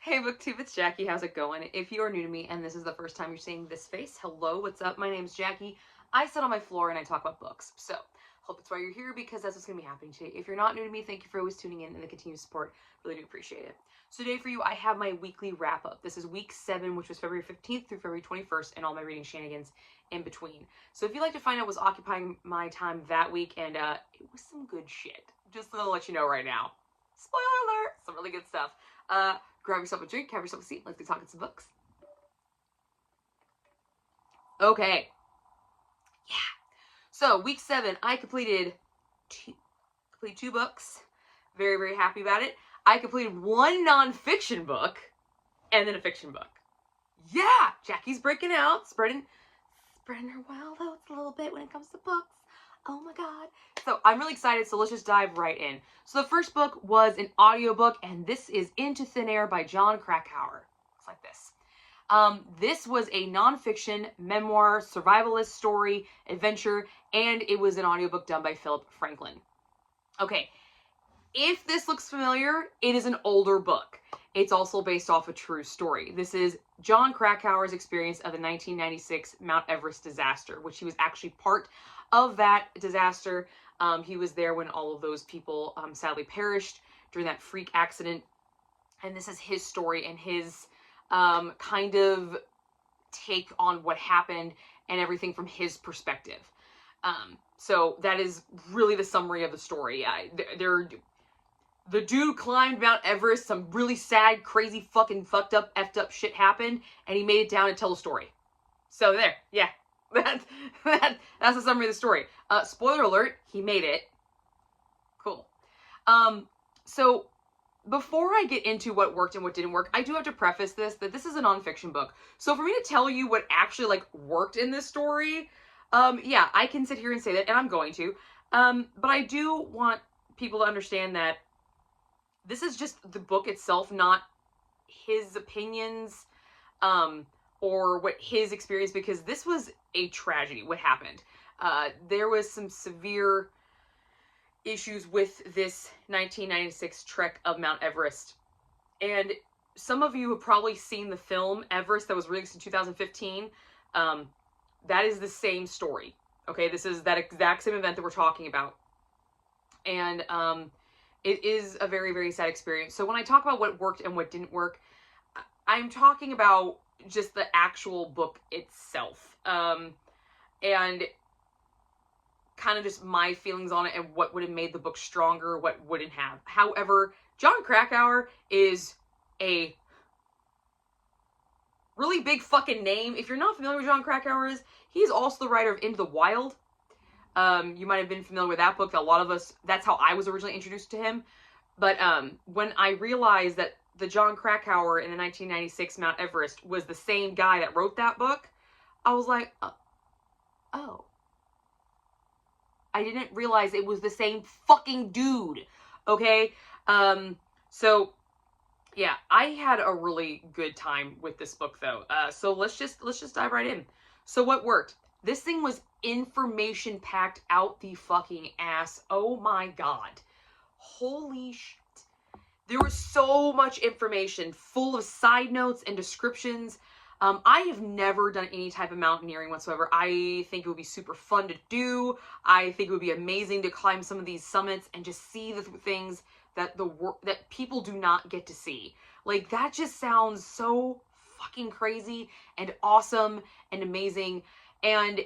Hey BookTube, it's Jackie. How's it going? If you are new to me and this is the first time you're seeing this face, hello, what's up? My name's Jackie. I sit on my floor and I talk about books. So, hope that's why you're here because that's what's going to be happening today. If you're not new to me, thank you for always tuning in and the continued support. Really do appreciate it. So today for you, I have my weekly wrap up. This is week 7, which was February 15th through February 21st, and all my reading shenanigans in between. So if you'd like to find out what's occupying my time that week, and it was some good shit. Just to let you know right now. Spoiler alert! Some really good stuff. Grab yourself a drink, have yourself a seat, let's get talking some books. Okay. Yeah. So, week 7, I completed two books. Very, very happy about it. I completed 1 nonfiction book, and then a fiction book. Yeah! Jackie's breaking out, spreading her wild oats a little bit when it comes to books. Oh my god. So I'm really excited, so let's just dive right in. So the first book was an audiobook, and this is Into Thin Air by Jon Krakauer. Looks like this. This was a nonfiction, memoir, survivalist story, adventure, and it was an audiobook done by Philip Franklin. Okay, if this looks familiar, it is an older book. It's also based off a true story. This is Jon Krakauer's experience of the 1996 Mount Everest disaster, which he was actually part of that disaster. He was there when all of those people sadly perished during that freak accident. And this is his story and his kind of take on what happened and everything from his perspective. So that is really the summary of the story. The dude climbed Mount Everest, some really sad, crazy, fucking fucked up, effed up shit happened, and he made it down and tell the story. So there, yeah. That's the summary of the story. Spoiler alert, he made it. Cool. So before I get into what worked and what didn't work, I do have to preface this, that this is a nonfiction book. So for me to tell you what actually, worked in this story, yeah, I can sit here and say that, and I'm going to. But I do want people to understand that this is just the book itself, not his opinions, or what his experience, because this was a tragedy, what happened. There was some severe issues with this 1996 trek of Mount Everest. And some of you have probably seen the film Everest that was released in 2015. That is the same story. Okay, this is that exact same event that we're talking about. And it is a very, very sad experience. So when I talk about what worked and what didn't work, I'm talking about just the actual book itself. And kind of just my feelings on it and what would have made the book stronger, what wouldn't have. However, Jon Krakauer is a really big fucking name. If you're not familiar with Jon Krakauer, he's also the writer of Into the Wild. You might have been familiar with that book. A lot of us, that's how I was originally introduced to him. But when I realized that the Jon Krakauer in the 1996 Mount Everest was the same guy that wrote that book, I was like, oh. I didn't realize it was the same fucking dude. Okay? So yeah, I had a really good time with this book though. So let's just dive right in. So what worked? This thing was information packed out the fucking ass. Oh my god. Holy shit. There was so much information, full of side notes and descriptions. I have never done any type of mountaineering whatsoever. I think it would be super fun to do. I think it would be amazing to climb some of these summits and just see the things that that people do not get to see. Like, that just sounds so fucking crazy and awesome and amazing. And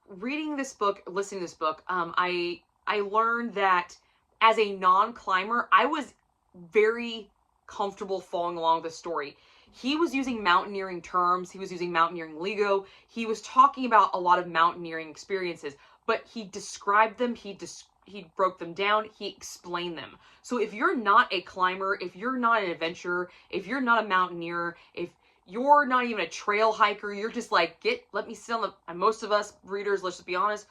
reading this book, listening to this book, I learned that as a non-climber, I was very comfortable following along the story. He was using mountaineering terms. He was using mountaineering lingo. He was talking about a lot of mountaineering experiences, but he described them. He broke them down. He explained them. So if you're not a climber, if you're not an adventurer, if you're not a mountaineer, if you're not even a trail hiker, you're just like, let me sit on the, and most of us readers, let's just be honest,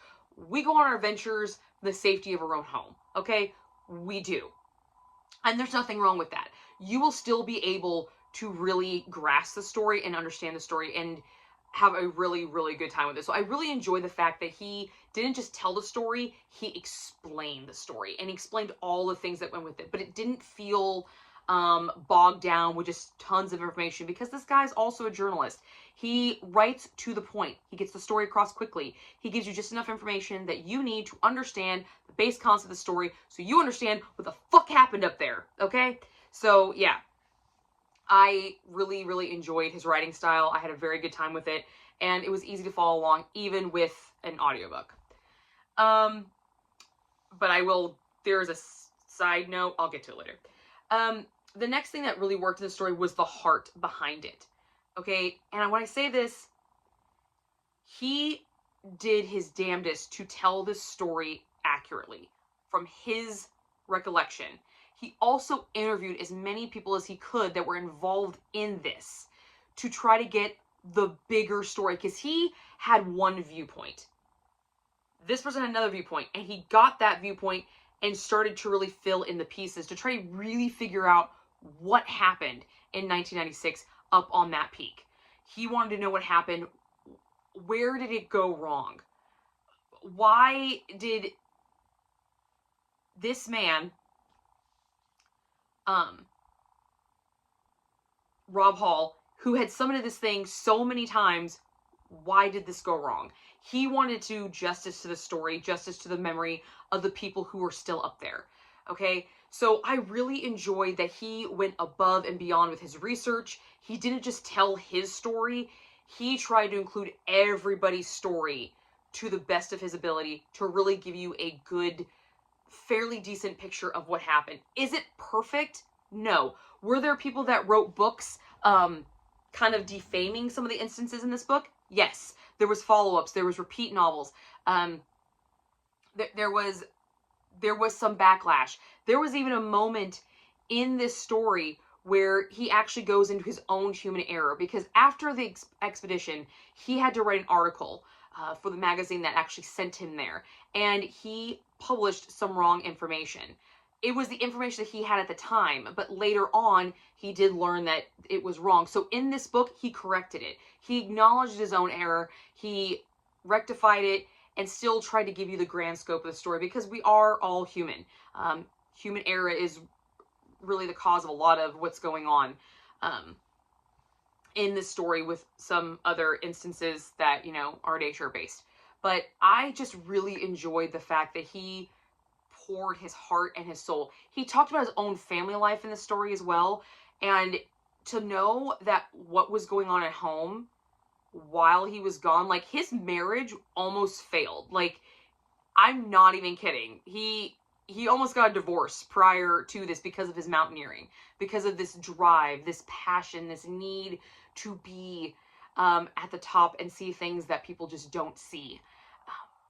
we go on our adventures in the safety of our own home. Okay? We do. And there's nothing wrong with that. You will still be able to really grasp the story and understand the story and have a really, really good time with it. So I really enjoy the fact that he didn't just tell the story, he explained the story. And he explained all the things that went with it. But it didn't feel bogged down with just tons of information, because this guy's also a journalist. He writes to the point. He gets the story across quickly. He gives you just enough information that you need to understand the base concept of the story, so you understand what the fuck happened up there, okay? So, yeah. I really, really enjoyed his writing style. I had a very good time with it, and it was easy to follow along, even with an audiobook. But there's a side note, I'll get to it later. The next thing that really worked in the story was the heart behind it. Okay, and when I say this, he did his damnedest to tell this story accurately from his recollection. He also interviewed as many people as he could that were involved in this to try to get the bigger story, because he had one viewpoint. This person had another viewpoint, and he got that viewpoint and started to really fill in the pieces to try to really figure out what happened in 1996 up on that peak. He wanted to know what happened. Where did it go wrong? Why did this man, Rob Hall, who had summoned this thing so many times, why did this go wrong? He wanted to justice to the story, justice to the memory of the people who were still up there. Okay, so I really enjoyed that he went above and beyond with his research. He didn't just tell his story. He tried to include everybody's story to the best of his ability to really give you a good, fairly decent picture of what happened. Is it perfect? No. Were there people that wrote books kind of defaming some of the instances in this book? Yes. There was follow-ups. There was repeat novels. There was some backlash. There was even a moment in this story where he actually goes into his own human error, because after the expedition, he had to write an article for the magazine that actually sent him there, and he published some wrong information. It was the information that he had at the time, but later on, he did learn that it was wrong. So in this book, he corrected it. He acknowledged his own error, he rectified it, and still tried to give you the grand scope of the story, because we are all human. Human error is really the cause of a lot of what's going on in this story, with some other instances that, are nature-based. But I just really enjoyed the fact that he poured his heart and his soul. He talked about his own family life in the story as well, and to know that what was going on at home while he was gone, like, his marriage almost failed. Like, I'm not even kidding. He almost got a divorce prior to this because of his mountaineering, because of this drive, this passion, this need to be at the top and see things that people just don't see,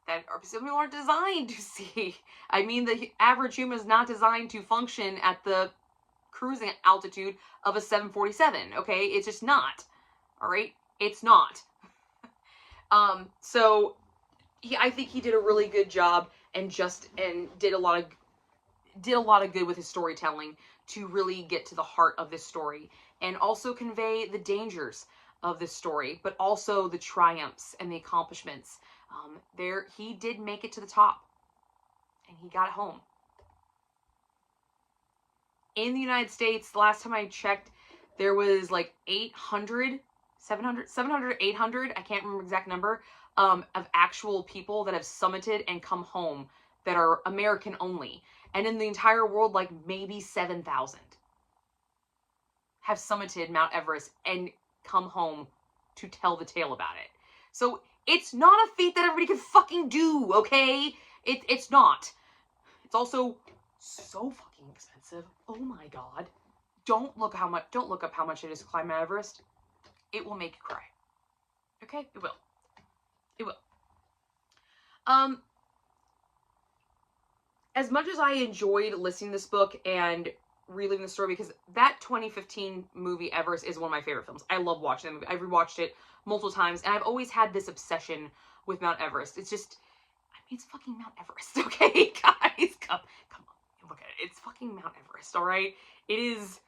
that some people aren't designed to see. I mean, the average human is not designed to function at the cruising altitude of a 747, okay? It's just not, all right? It's not. So I think he did a really good job and did a lot of good with his storytelling to really get to the heart of this story, and also convey the dangers of this story, but also the triumphs and the accomplishments. He did make it to the top, and he got home. In the United States, the last time I checked, there was like 700, 800, I can't remember the exact number, of actual people that have summited and come home that are American only. And in the entire world, like maybe 7,000 have summited Mount Everest and come home to tell the tale about it. So it's not a feat that everybody can fucking do, okay? It's not. It's also so fucking expensive. Oh my god. Don't look up how much it is to climb Mount Everest. It will make you cry. Okay? It will. It will. As much as I enjoyed listening to this book and reliving the story, because that 2015 movie Everest is one of my favorite films. I love watching that movie. I've rewatched it multiple times, and I've always had this obsession with Mount Everest. It's just, I mean, it's fucking Mount Everest, okay, guys? Come on, look at it. It's fucking Mount Everest, all right? It is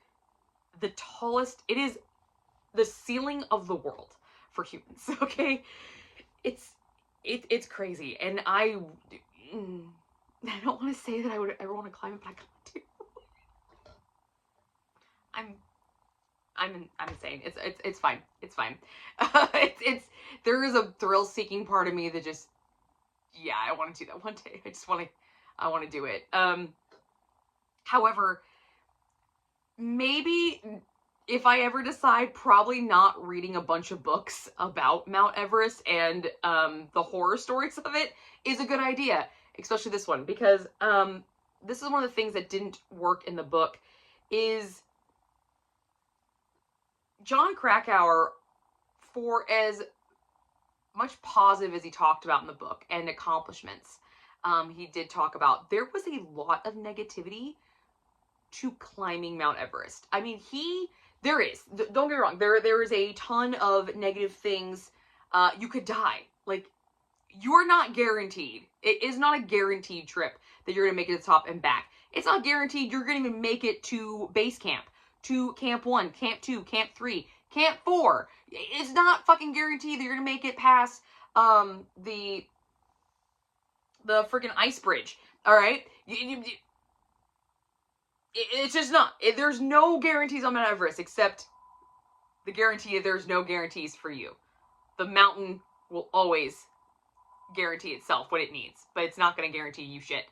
the tallest, it is the ceiling of the world for humans, okay? It's crazy, and I don't want to say that I would ever want to climb it, but I kind of do. I'm insane. It's fine. It's fine. There is a thrill-seeking part of me that just, yeah, I want to do that one day. I want to do it. However, maybe if I ever decide, probably not reading a bunch of books about Mount Everest and the horror stories of it is a good idea, especially this one, because this is one of the things that didn't work in the book. Is John Krakauer, for as much positive as he talked about in the book and accomplishments he did talk about, there was a lot of negativity to climbing Mount Everest. I mean, there is, don't get me wrong, there is a ton of negative things. You could die. Like, you're not guaranteed. It is not a guaranteed trip that you're going to make it to the top and back. It's not guaranteed you're going to even make it to base camp, to Camp 1, Camp 2, Camp 3, Camp 4. It's not fucking guaranteed that you're going to make it past the freaking ice bridge. All right? It's just not. There's no guarantees on Mount Everest except the guarantee there's no guarantees for you. The mountain will always guarantee itself what it needs, but it's not going to guarantee you shit.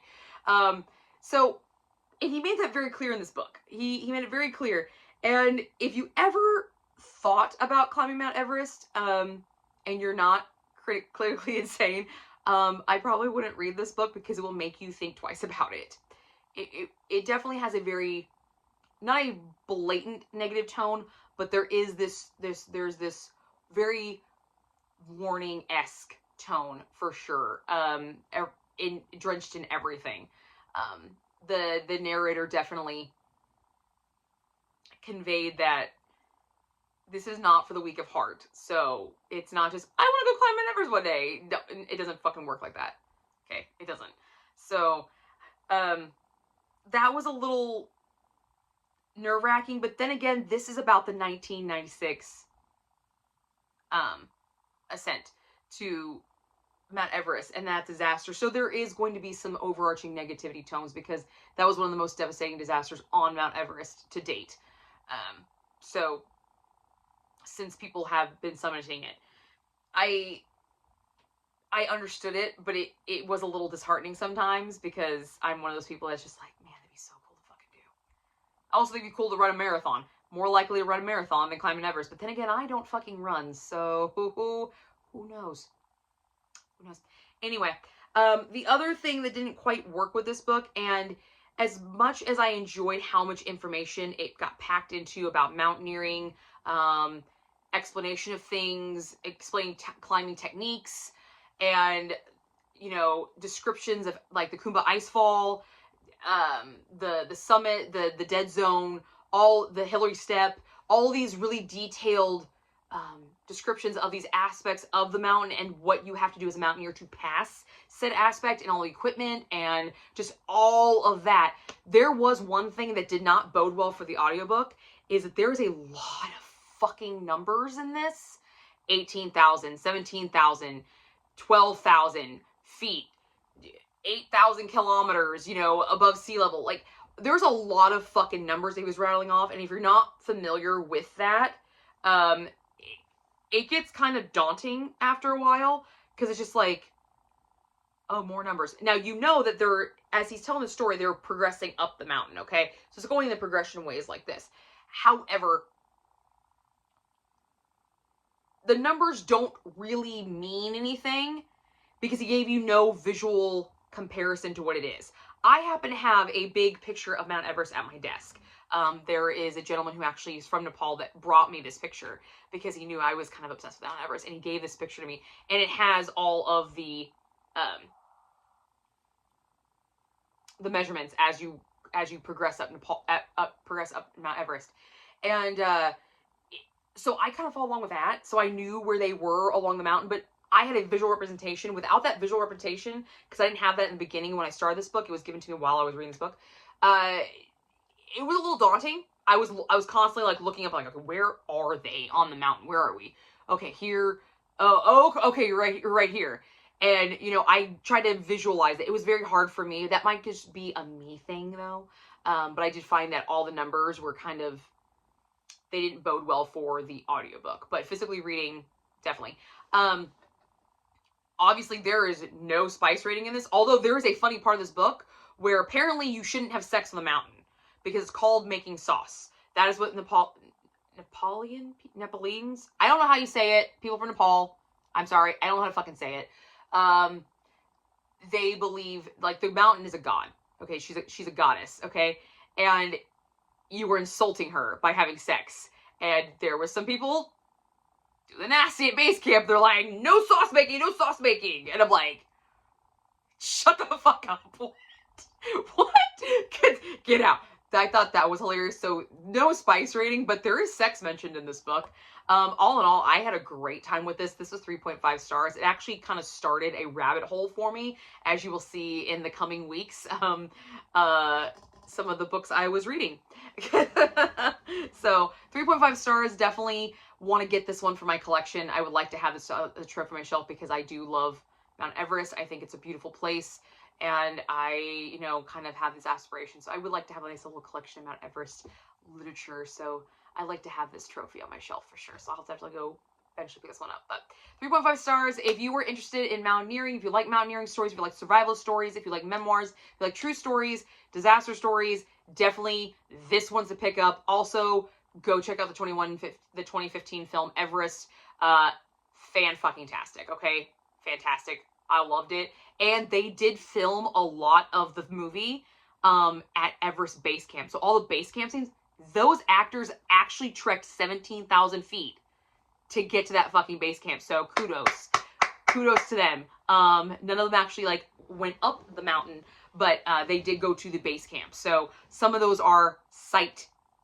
So, and he made that very clear in this book. He made it very clear. And if you ever thought about climbing Mount Everest, and you're not clinically insane, I probably wouldn't read this book because it will make you think twice about it. It definitely has a very, not a blatant negative tone, but there is there's this very warning-esque tone for sure, drenched in everything. The narrator definitely conveyed that this is not for the weak of heart. So it's not just, I want to go climb Mount Everest one day. No, it doesn't fucking work like that. Okay, it doesn't. So, that was a little nerve-wracking, but then again, this is about the 1996 ascent to Mount Everest and that disaster. So there is going to be some overarching negativity tones because that was one of the most devastating disasters on Mount Everest to date. So since people have been summiting it, I understood it, but it was a little disheartening sometimes because I'm one of those people that's just like, man, that'd be so cool to fucking do. Also, it'd be cool to run a marathon. More likely to run a marathon than climb an Everest. But then again, I don't fucking run, so who knows? Who knows? Anyway, the other thing that didn't quite work with this book, and as much as I enjoyed how much information it got packed into about mountaineering, explanation of things, explaining climbing techniques, and, you know, descriptions of, like, the Kumba Icefall, the summit, the dead zone, all the Hillary Step, all these really detailed descriptions of these aspects of the mountain and what you have to do as a mountaineer to pass said aspect, and all the equipment and just all of that. There was one thing that did not bode well for the audiobook, is that there's a lot of fucking numbers in this. 18,000, 17,000, 12,000 feet, 8,000 kilometers, you know, above sea level. Like, there's a lot of fucking numbers he was rattling off, and if you're not familiar with that, it gets kind of daunting after a while, because it's just like, oh, more numbers. Now, you know that they're, as he's telling the story, they're progressing up the mountain, okay? So it's going in the progression ways like this. However, the numbers don't really mean anything because he gave you no visual comparison to what it is. I happen to have a big picture of Mount Everest at my desk. There is a gentleman who actually is from Nepal that brought me this picture because he knew I was kind of obsessed with Mount Everest, and he gave this picture to me, and it has all of the measurements as you progress up progress up Mount Everest, and so I kind of follow along with that. So I knew where they were along the mountain, but I had a visual representation. Without that visual representation, because I didn't have that in the beginning when I started this book, it was given to me while I was reading this book. It was a little daunting. I was constantly like looking up, like, okay, where are they on the mountain? Where are we? Okay, here. Oh, okay, you're right here. And, you know, I tried to visualize it. It was very hard for me. That might just be a me thing, though. But I did find that all the numbers were kind of they didn't bode well for the audiobook. But physically reading, definitely. Obviously, there is no spice rating in this, although there is a funny part of this book where apparently you shouldn't have sex on the mountain because it's called making sauce. That is what Nepalese? I don't know how you say it. People from Nepal. I'm sorry. I don't know how to fucking say it. They believe, like, the mountain is a god. Okay, she's a goddess, okay? And you were insulting her by having sex. And there was some people do the nasty at base camp. They're like, no sauce making, no sauce making. And I'm like, shut the fuck up. What? Get out. I thought that was hilarious. So no spice rating, but there is sex mentioned in this book. All in all, I had a great time with this. This was 3.5 stars. It actually kind of started a rabbit hole for me, as you will see in the coming weeks. Some of the books I was reading. So 3.5 stars, definitely want to get this one for my collection. I would like to have this trip for my shelf because I do love Mount Everest. I think it's a beautiful place. And I, you know, kind of have this aspiration. So I would like to have a nice little collection of Mount Everest literature. So I like to have this trophy on my shelf for sure. So I'll definitely go eventually pick this one up. But 3.5 stars. If you were interested in mountaineering, if you like mountaineering stories, if you like survivalist stories, if you like memoirs, if you like true stories, disaster stories, definitely this one's a pick up. Also, go check out the 2015 film Everest. Fan-fucking-tastic, okay? Fantastic. I loved it. And they did film a lot of the movie at Everest Base Camp. So all the base camp scenes, those actors actually trekked 17,000 feet to get to that fucking base camp. So kudos. Kudos to them. None of them actually, like, went up the mountain, but they did go to the base camp. So some of those are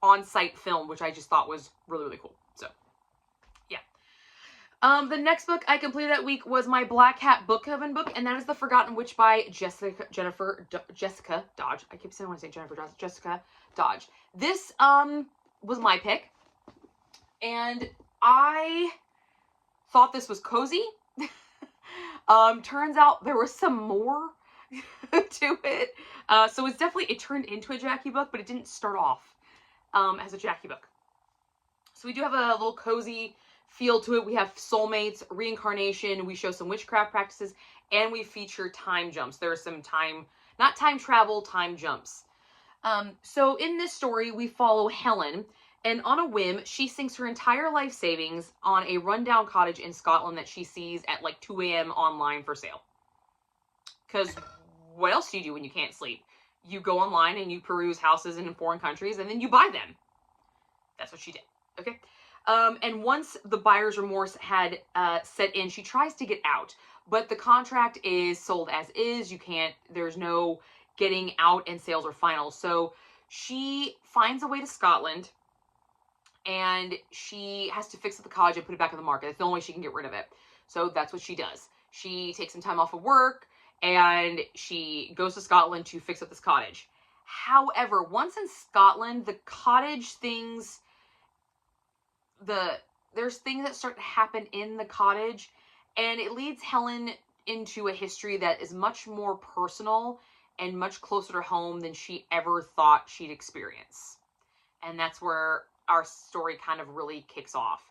on-site film, which I just thought was really, really cool. So, yeah. The next book I completed that week was my Black Hat Book Coven book, and that is The Forgotten Witch by Jessica Dodge. I keep saying I want to say Jennifer Dodge. Jessica Dodge. This was my pick, and I thought this was cozy. Turns out there was some more to it. So it's definitely, it turned into a Jackie book, but it didn't start off as a Jackie book. So we do have a little cozy feel to it. We have soulmates, reincarnation, we show some witchcraft practices, and we feature time jumps. There are some not time travel, time jumps. So in this story, we follow Helen, and on a whim, she sinks her entire life savings on a rundown cottage in Scotland that she sees at like 2 a.m. online for sale. Because what else do you do when you can't sleep? You go online and you peruse houses in foreign countries, and then you buy them. That's what she did, okay? And once the buyer's remorse had set in, she tries to get out, but the contract is sold as is. There's no getting out, and sales are final. So she finds a way to Scotland, and she has to fix up the cottage and put it back on the market. That's the only way she can get rid of it. So that's what she does. She takes some time off of work, and she goes to Scotland to fix up this cottage. However, once in Scotland, the cottage things... there's things that start to happen in the cottage, and it leads Helen into a history that is much more personal and much closer to home than she ever thought she'd experience. And that's where our story kind of really kicks off.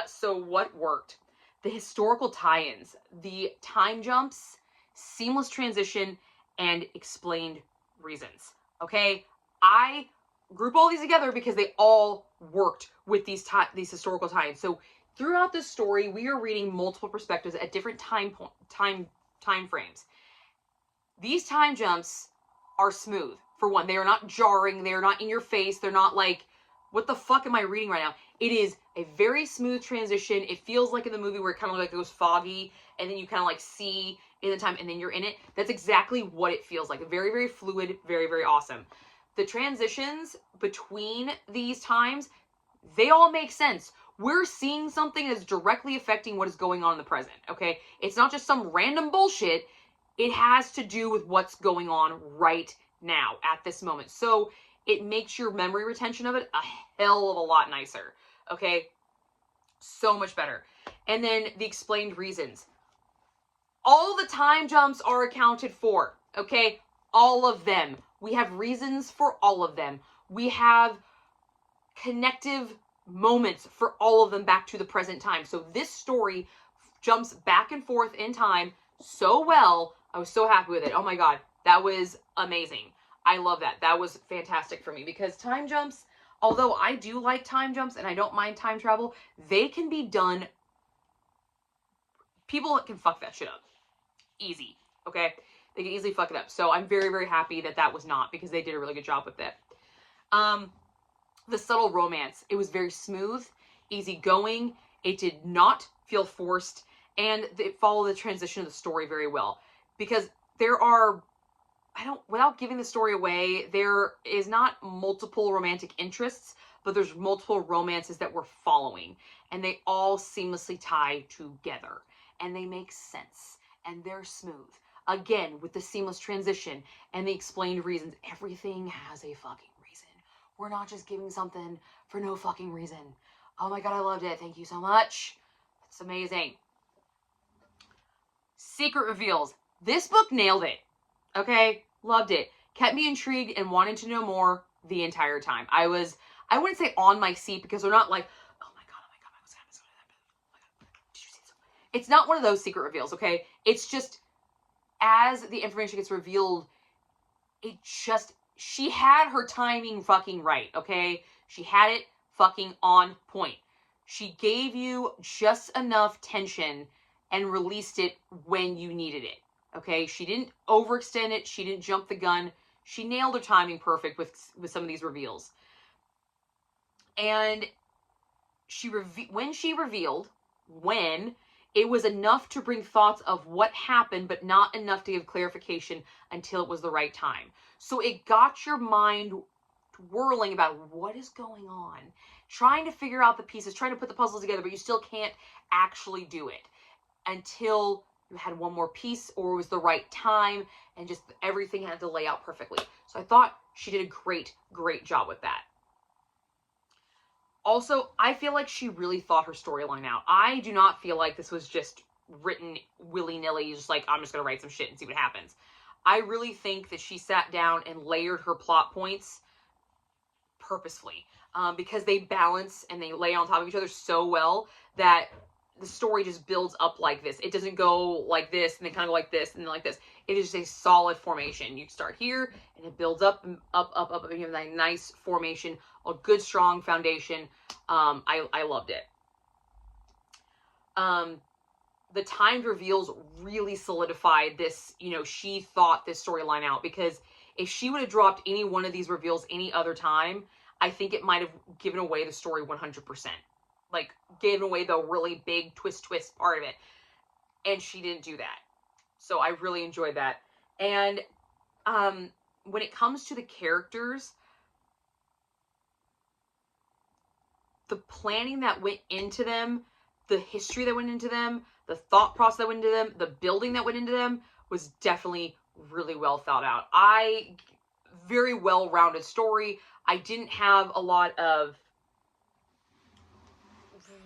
So what worked? The historical tie-ins, the time jumps, seamless transition, and explained reasons. Okay? I group all these together because they all worked with these historical tie-ins. So throughout this story, we are reading multiple perspectives at different time frames. These time jumps are smooth. For one, they are not jarring. They are not in your face. They're not like, what the fuck am I reading right now? It is a very smooth transition. It feels like in the movie where it kind of like goes foggy, and then you kind of like see in the time, and then you're in it. That's exactly what it feels like. Very, very fluid. Very, very awesome. The transitions between these times, they all make sense. We're seeing something that's directly affecting what is going on in the present, okay? It's not just some random bullshit. It has to do with what's going on right now at this moment. So it makes your memory retention of it a hell of a lot nicer, okay? So much better. And then the explained reasons. All the time jumps are accounted for, okay? All of them. We have reasons for all of them. We have connective moments for all of them back to the present time. So this story jumps back and forth in time so well. I was so happy with it. Oh my god, that was amazing. I love that. That was fantastic for me, because time jumps, although I do like time jumps and I don't mind time travel, they can be done. People can fuck that shit up. Easy. Okay? They can easily fuck it up. So I'm very, very happy that that was not, because they did a really good job with it. The subtle romance. It was very smooth, easygoing. It did not feel forced, and it followed the transition of the story very well. Because there are, without giving the story away, there is not multiple romantic interests, but there's multiple romances that we're following, and they all seamlessly tie together, and they make sense, and they're smooth. Again, with the seamless transition and the explained reasons, everything has a fucking reason. We're not just giving something for no fucking reason. Oh my god, I loved it. Thank you so much. It's amazing. Secret reveals. This book nailed it. Okay? Loved it. Kept me intrigued and wanting to know more the entire time. I wouldn't say on my seat, because they're not like, oh my god, what's happening? Did you see this? It's not one of those secret reveals, okay? It's just, as the information gets revealed, she had her timing fucking right, okay? She had it fucking on point. She gave you just enough tension and released it when you needed it, okay? She didn't overextend it. She didn't jump the gun. She nailed her timing perfect with some of these reveals. And when she revealed, it was enough to bring thoughts of what happened, but not enough to give clarification until it was the right time. So it got your mind whirling about what is going on, trying to figure out the pieces, trying to put the puzzles together, but you still can't actually do it until you had one more piece, or it was the right time, and just everything had to lay out perfectly. So I thought she did a great, great job with that. Also, I feel like she really thought her storyline out. I do not feel like this was just written willy-nilly, just like, I'm just going to write some shit and see what happens. I really think that she sat down and layered her plot points purposefully, because they balance and they lay on top of each other so well that the story just builds up like this. It doesn't go like this and then kind of go like this and then like this. It is just a solid formation. You start here and it builds up and up, and you have that nice formation, a good strong foundation. I loved it. The timed reveals really solidified this, she thought this storyline out, because if she would have dropped any one of these reveals any other time, I think it might have given away the story 100%. Like, given away the really big twist part of it. And she didn't do that. So I really enjoyed that. And when it comes to the characters, the planning that went into them, the history that went into them, the thought process that went into them, the building that went into them was definitely really well thought out. Very well-rounded story. I didn't have a lot of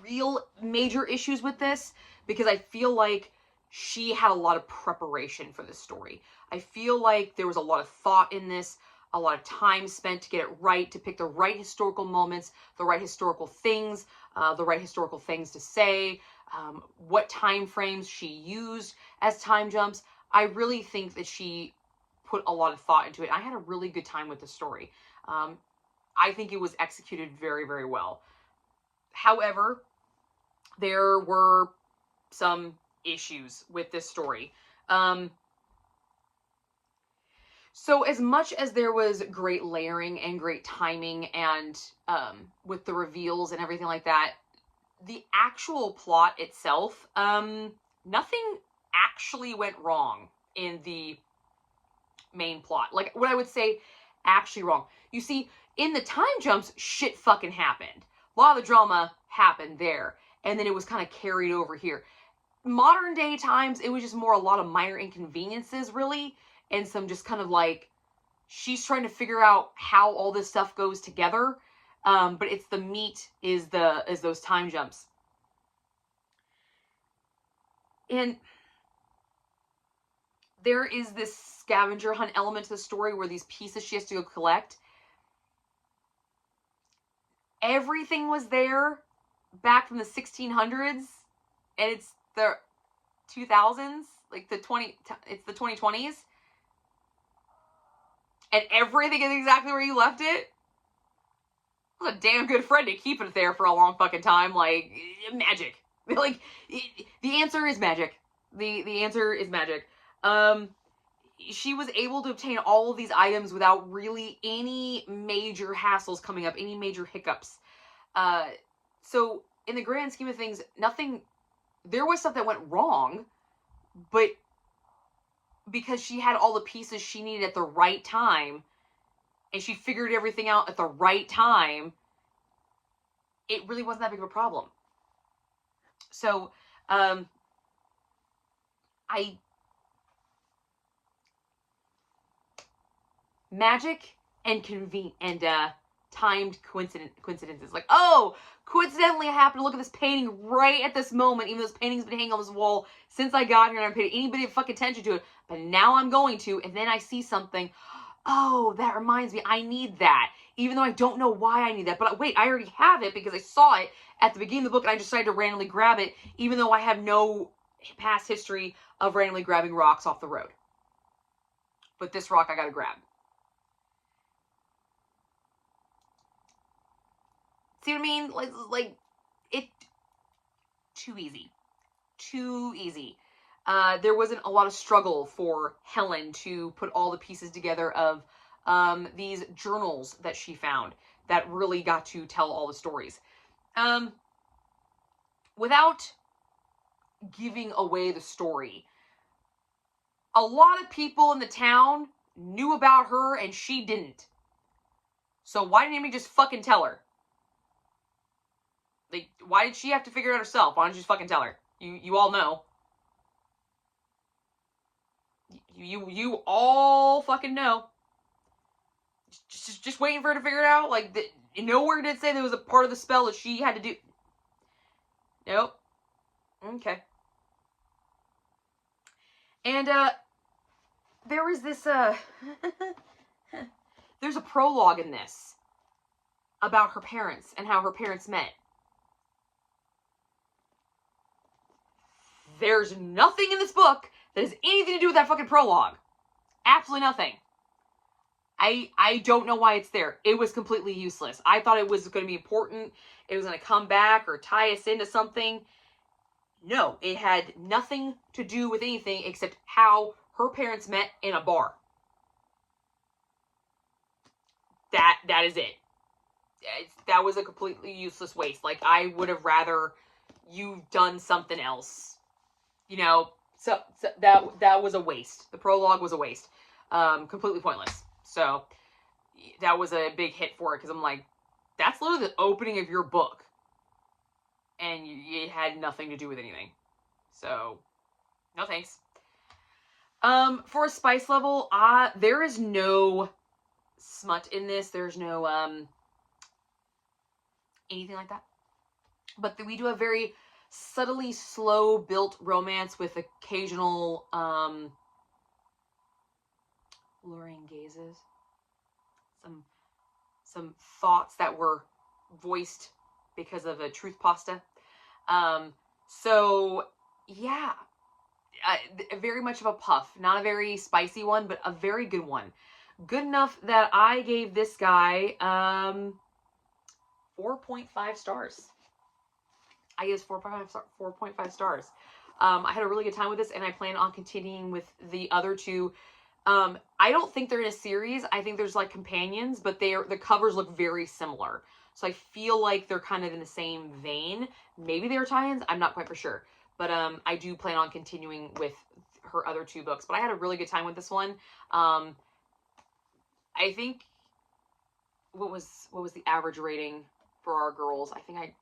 real major issues with this, because I feel like she had a lot of preparation for this story. I feel like there was a lot of thought in this, a lot of time spent to get it right, to pick the right historical moments, the right historical things to say, what time frames she used as time jumps. I really think that she put a lot of thought into it. I had a really good time with the story. I think it was executed very, very well. However, there were some issues with this story. So as much as there was great layering and great timing and with the reveals and everything like that, the actual plot itself, nothing actually went wrong in the main plot. Like, what I would say actually wrong. You see, in the time jumps, shit fucking happened. A lot of the drama happened there, and then it was kind of carried over here. Modern day times, it was just more a lot of minor inconveniences, really, and some just kind of like, she's trying to figure out how all this stuff goes together, but it's the meat is those time jumps. And there is this scavenger hunt element to the story where these pieces she has to go collect. everything was there back from the 1600s, and it's the 2000s, like it's the 2020s, and everything is exactly where you left it. It was a damn good friend to keep it there for a long fucking time. Like, magic. Like, the answer is magic. The answer is magic. She was able to obtain all of these items without really any major hassles coming up, any major hiccups. So in the grand scheme of things, there was stuff that went wrong, but because she had all the pieces she needed at the right time, and she figured everything out at the right time, it really wasn't that big of a problem. So, magic and timed coincidences. Like, oh, coincidentally, I happen to look at this painting right at this moment, even though this painting's been hanging on this wall since I got here and I haven't paid any bit of fucking attention to it. But now I'm going to, and then I see something. Oh, that reminds me, I need that. Even though I don't know why I need that. But wait, I already have it because I saw it at the beginning of the book and I decided to randomly grab it, even though I have no past history of randomly grabbing rocks off the road. But this rock I gotta grab. See what I mean? Like it, too easy. Too easy. There wasn't a lot of struggle for Helen to put all the pieces together of these journals that she found that really got to tell all the stories. Without giving away the story, a lot of people in the town knew about her and she didn't. So why didn't anybody just fucking tell her? Like, why did she have to figure it out herself? Why don't you just fucking tell her? You all know. You all fucking know. Just waiting for her to figure it out. Like, nowhere did it say there was a part of the spell that she had to do. Nope. Okay. And there was this there's a prologue in this about her parents and how her parents met. There's nothing in this book that has anything to do with that fucking prologue. Absolutely nothing. I don't know why it's there. It was completely useless. I thought it was going to be important. It was going to come back or tie us into something. No, it had nothing to do with anything except how her parents met in a bar. That is it. That was a completely useless waste. Like, I would have rather you done something else. You know, so that was a waste. The prologue was a waste. Completely pointless. So that was a big hit for it because I'm like, that's literally the opening of your book. And it had nothing to do with anything. So, no thanks. For a spice level, there is no smut in this. There's no, anything like that. But we do have very subtly slow-built romance with occasional, luring gazes. Some thoughts that were voiced because of a truth pasta. So, yeah. Very much of a puff. Not a very spicy one, but a very good one. Good enough that I gave this guy 4.5 stars. I gave 4.5 stars. I had a really good time with this, and I plan on continuing with the other two. I don't think they're in a series. I think there's like companions, but the covers look very similar. So I feel like they're kind of in the same vein. Maybe they were tie-ins. I'm not quite for sure. But I do plan on continuing with her other two books. But I had a really good time with this one. I think what was the average rating for our girls? I think I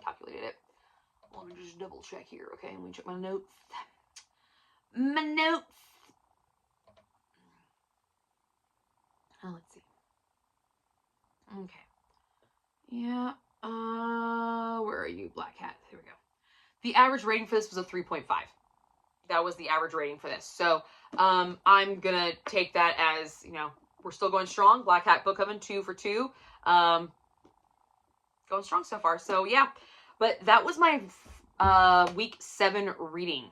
calculated it. Let me just double check here. Okay, let me check my notes. My notes. Oh, let's see. Okay. Yeah. Where are you, Black Cat? Here we go. The average rating for this was a 3.5. That was the average rating for this. So, I'm gonna take that as, you know, we're still going strong. Black Hat Book Coven, 2 for 2. going strong so far. So yeah, but that was my week 7 reading.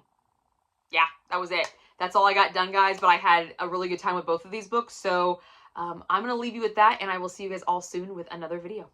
Yeah, that was it. That's all I got done, guys, but I had a really good time with both of these books. So I'm going to leave you with that, and I will see you guys all soon with another video.